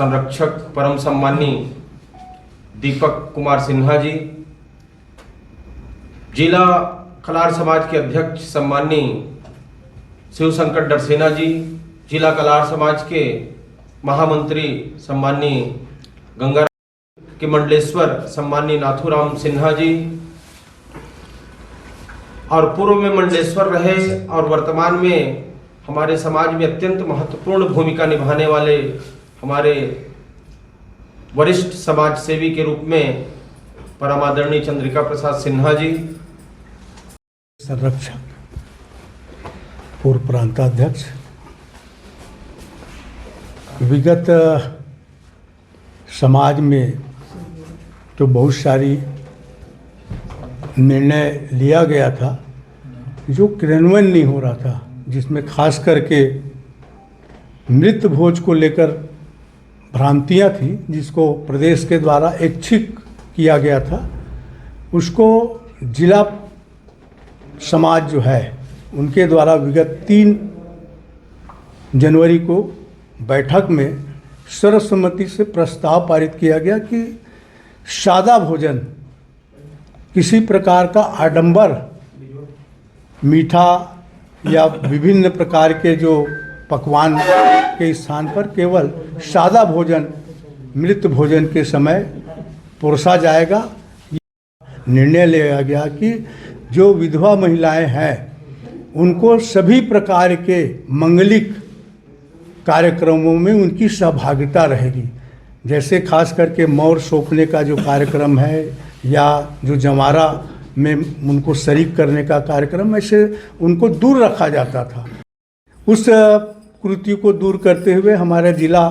संरक्षक परम सम्मानी दीपक कुमार सिन्हा जी, जिला कलार समाज के अध्यक्ष सम्मानी शिव शंकर डरसेना जी, जिला कलार समाज के महामंत्री सम्मानी गंगा के मंडलेश्वर सम्मानी नाथूराम सिन्हा जी, और पूर्व में मंडलेश्वर रहे और वर्तमान में हमारे समाज में अत्यंत महत्वपूर्ण भूमिका निभाने वाले हमारे वरिष्ठ समाज सेवी के रूप में परम आदरणीय चंद्रिका प्रसाद सिन्हा जी, संरक्षक पूर्व प्रांताध्यक्ष, विगत समाज में तो बहुत सारी निर्णय लिया गया था जो क्रियान्वयन नहीं हो रहा था, जिसमें खास करके मृत भोज को लेकर भ्रांतियां थी, जिसको प्रदेश के द्वारा ऐच्छिक किया गया था। उसको जिला समाज जो है उनके द्वारा विगत 3 जनवरी को बैठक में सर्वसम्मति से प्रस्ताव पारित किया गया कि सादा भोजन, किसी प्रकार का आडंबर, मीठा या विभिन्न प्रकार के जो पकवान के स्थान पर केवल सादा भोजन मृत भोजन के समय परोसा जाएगा। निर्णय लिया गया कि जो विधवा महिलाएं हैं उनको सभी प्रकार के मंगलिक कार्यक्रमों में उनकी सहभागिता रहेगी। जैसे खास करके मौर सौंपने का जो कार्यक्रम है या जो जमारा में उनको शरीक करने का कार्यक्रम, ऐसे उनको दूर रखा जाता था। उस कृति को दूर करते हुए हमारे जिला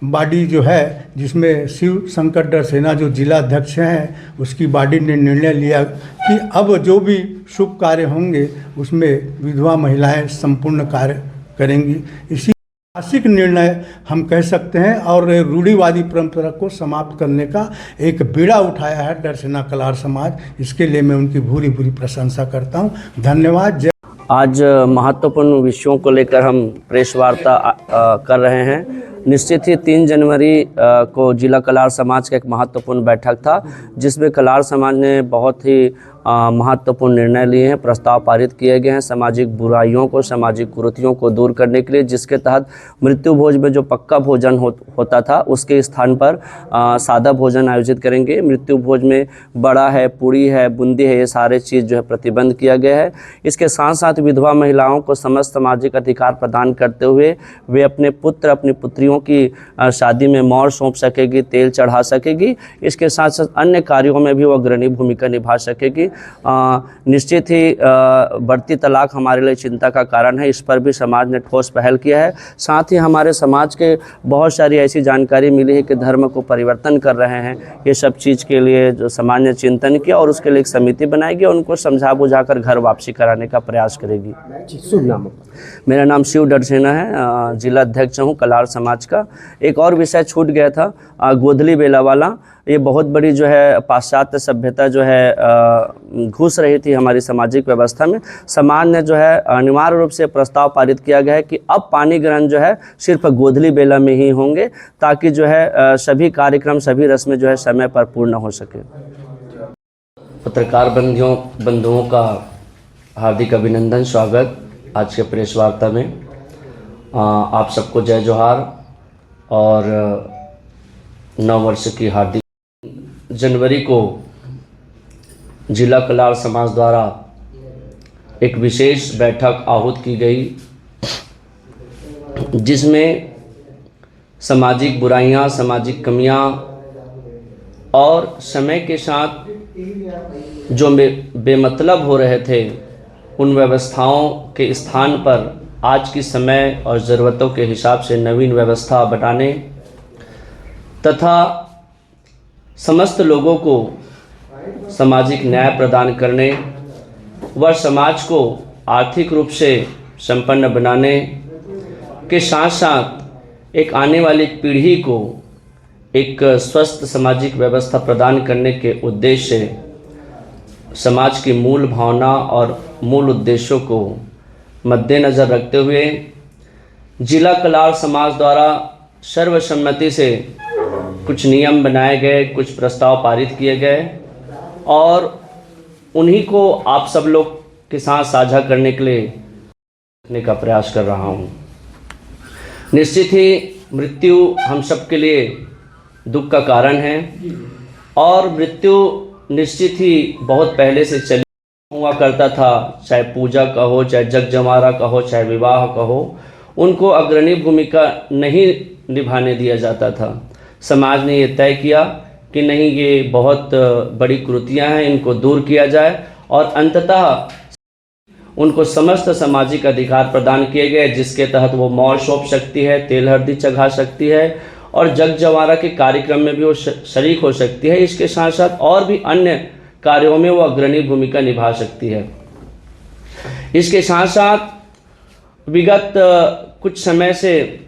बॉडी जो है, जिसमें शिव शंकर डरसेना जो जिला अध्यक्ष हैं, उसकी बॉडी ने निर्णय लिया कि अब जो भी शुभ कार्य होंगे उसमें विधवा महिलाएं संपूर्ण कार्य करेंगी। इसी ऐतिहासिक निर्णय हम कह सकते हैं और रूढ़िवादी परंपरा को समाप्त करने का एक बीड़ा उठाया है डरसेना कलार समाज। इसके लिए मैं उनकी भूरी भूरी प्रशंसा करता हूं। धन्यवाद। आज महत्वपूर्ण विषयों को लेकर हम प्रेस वार्ता कर रहे हैं। निश्चित ही 3 जनवरी को जिला कलार समाज का एक महत्वपूर्ण बैठक था, जिसमें कलार समाज ने बहुत ही महत्वपूर्ण निर्णय लिए हैं, प्रस्ताव पारित किए गए हैं सामाजिक बुराइयों को, सामाजिक कुरीतियों को दूर करने के लिए, जिसके तहत मृत्यु भोज में जो पक्का भोजन होता था उसके स्थान पर सादा भोजन आयोजित करेंगे। मृत्यु भोज में बड़ा है, पूड़ी है, बूंदी है, ये सारे चीज़ जो है प्रतिबंध किया गया है। इसके साथ साथ विधवा महिलाओं को समस्त सामाजिक अधिकार प्रदान करते हुए वे अपने पुत्र अपनी पुत्रियों की शादी में मौर सौंप सकेगी, तेल चढ़ा सकेगी। इसके साथ साथ अन्य कार्यों में भी वो अग्रणी भूमिका निभा सकेगी। निश्चित ही बढ़ती तलाक हमारे लिए चिंता का कारण है, इस पर भी समाज ने ठोस पहल किया है। साथ ही हमारे समाज के बहुत सारी ऐसी जानकारी मिली है कि धर्म को परिवर्तन कर रहे हैं। ये सब चीज़ के लिए जो समाज ने चिंतन किया और उसके लिए एक समिति बनाएगी और उनको समझा बुझाकर घर वापसी कराने का प्रयास करेगी। शुभ नाम? मेरा नाम शिव डरसेना है, जिला अध्यक्ष हूँ कलार समाज का। एक और विषय छूट गया था, गोधली बेला वाला। ये बहुत बड़ी जो है पाश्चात्य सभ्यता जो है घुस रही थी हमारी सामाजिक व्यवस्था में। समाज ने जो है अनिवार्य रूप से प्रस्ताव पारित किया गया है कि अब पानी ग्रहण जो है सिर्फ गोधली बेला में ही होंगे, ताकि जो है सभी कार्यक्रम, सभी रस्में जो है समय पर पूर्ण हो सके। पत्रकार बंधुओं का हार्दिक अभिनंदन, स्वागत आज के प्रेस वार्ता में। आप सबको जय जोहार और नव वर्ष की हार्दिक। जनवरी को जिला कलार समाज द्वारा एक विशेष बैठक आहूत की गई, जिसमें सामाजिक बुराइयां, सामाजिक कमियां और समय के साथ जो बेमतलब हो रहे थे उन व्यवस्थाओं के स्थान पर आज की समय और ज़रूरतों के हिसाब से नवीन व्यवस्था बनाने तथा समस्त लोगों को सामाजिक न्याय प्रदान करने व समाज को आर्थिक रूप से संपन्न बनाने के साथ साथ एक आने वाली पीढ़ी को एक स्वस्थ सामाजिक व्यवस्था प्रदान करने के उद्देश्य से समाज की मूल भावना और मूल उद्देश्यों को मद्देनज़र रखते हुए जिला कलार समाज द्वारा सर्वसम्मति से कुछ नियम बनाए गए, कुछ प्रस्ताव पारित किए गए और उन्हीं को आप सब लोग के साथ साझा करने के लिए रखने का प्रयास कर रहा हूँ। निश्चित ही मृत्यु हम सब के लिए दुख का कारण है और मृत्यु निश्चित ही बहुत पहले से चली हुआ करता था, चाहे पूजा का हो, चाहे जगजमारा का हो, चाहे विवाह का हो, उनको अग्रणी भूमिका नहीं निभाने दिया जाता था। समाज ने ये तय किया कि नहीं, ये बहुत बड़ी कुरीतियाँ हैं, इनको दूर किया जाए और अंततः उनको समस्त सामाजिक अधिकार प्रदान किए गए, जिसके तहत वो मौर सौंप सकती है, तेल हल्दी चढ़ा सकती है और जगजमारा के कार्यक्रम में भी वो शरीक हो सकती है। इसके साथ साथ और भी अन्य कार्यों में वो अग्रणी भूमिका निभा सकती है। इसके साथ साथ विगत कुछ समय से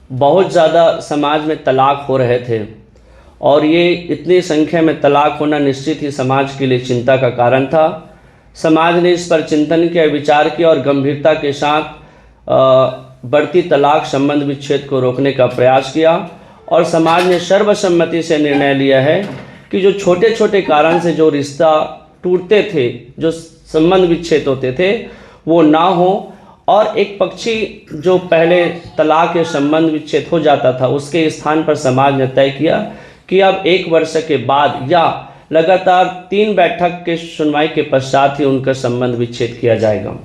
बहुत ज़्यादा समाज में तलाक हो रहे थे और ये इतनी संख्या में तलाक होना निश्चित ही समाज के लिए चिंता का कारण था। समाज ने इस पर चिंतन किया, विचार किया और गंभीरता के साथ बढ़ती तलाक संबंध विच्छेद को रोकने का प्रयास किया और समाज ने सर्वसम्मति से निर्णय लिया है कि जो छोटे छोटे कारण से जो रिश्ता टूटते थे, जो संबंध विच्छेद होते थे, वो ना हो और एक पक्षी जो पहले तलाक या संबंध विच्छेद हो जाता था, उसके स्थान पर समाज ने तय किया कि अब 1 वर्ष के बाद या लगातार 3 बैठक के सुनवाई के पश्चात ही उनका संबंध विच्छेद किया जाएगा।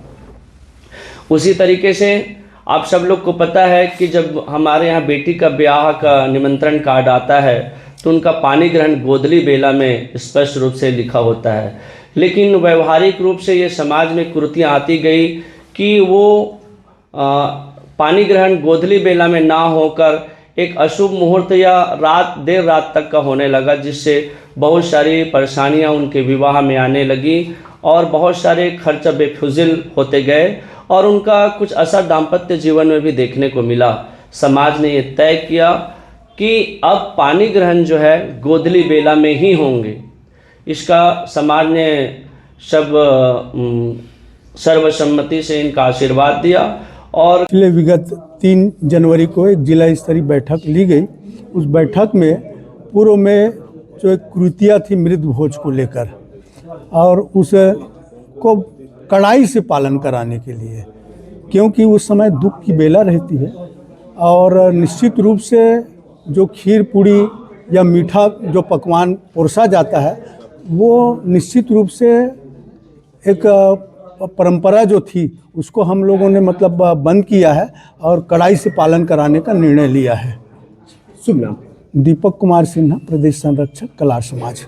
उसी तरीके से आप सब लोग को पता है कि जब हमारे यहाँ बेटी का ब्याह का निमंत्रण कार्ड आता है तो उनका पानी ग्रहण गोदली बेला में स्पष्ट रूप से लिखा होता है, लेकिन व्यवहारिक रूप से ये समाज में कुरीतियाँ आती गई कि वो पानी ग्रहण गोदली बेला में ना होकर एक अशुभ मुहूर्त या देर रात तक का होने लगा, जिससे बहुत सारी परेशानियां उनके विवाह में आने लगी और बहुत सारे खर्च बेफिजुल होते गए और उनका कुछ असर दाम्पत्य जीवन में भी देखने को मिला। समाज ने ये तय किया कि अब पानी ग्रहण जो है गोदली बेला में ही होंगे। इसका समाज ने सर्वसम्मति से इनका आशीर्वाद दिया और पिछले विगत 3 जनवरी को एक जिला स्तरीय बैठक ली गई। उस बैठक में पूर्व में जो एक कुरीतियाँ थी मृत भोज को लेकर और उसको कड़ाई से पालन कराने के लिए, क्योंकि उस समय दुख की बेला रहती है और निश्चित रूप से जो खीर पूड़ी या मीठा जो पकवान परोसा जाता है वो निश्चित रूप से एक परंपरा जो थी उसको हम लोगों ने मतलब बंद किया है और कड़ाई से पालन कराने का निर्णय लिया है। शुभ नाम? दीपक कुमार सिन्हा, प्रदेश संरक्षक कलार समाज।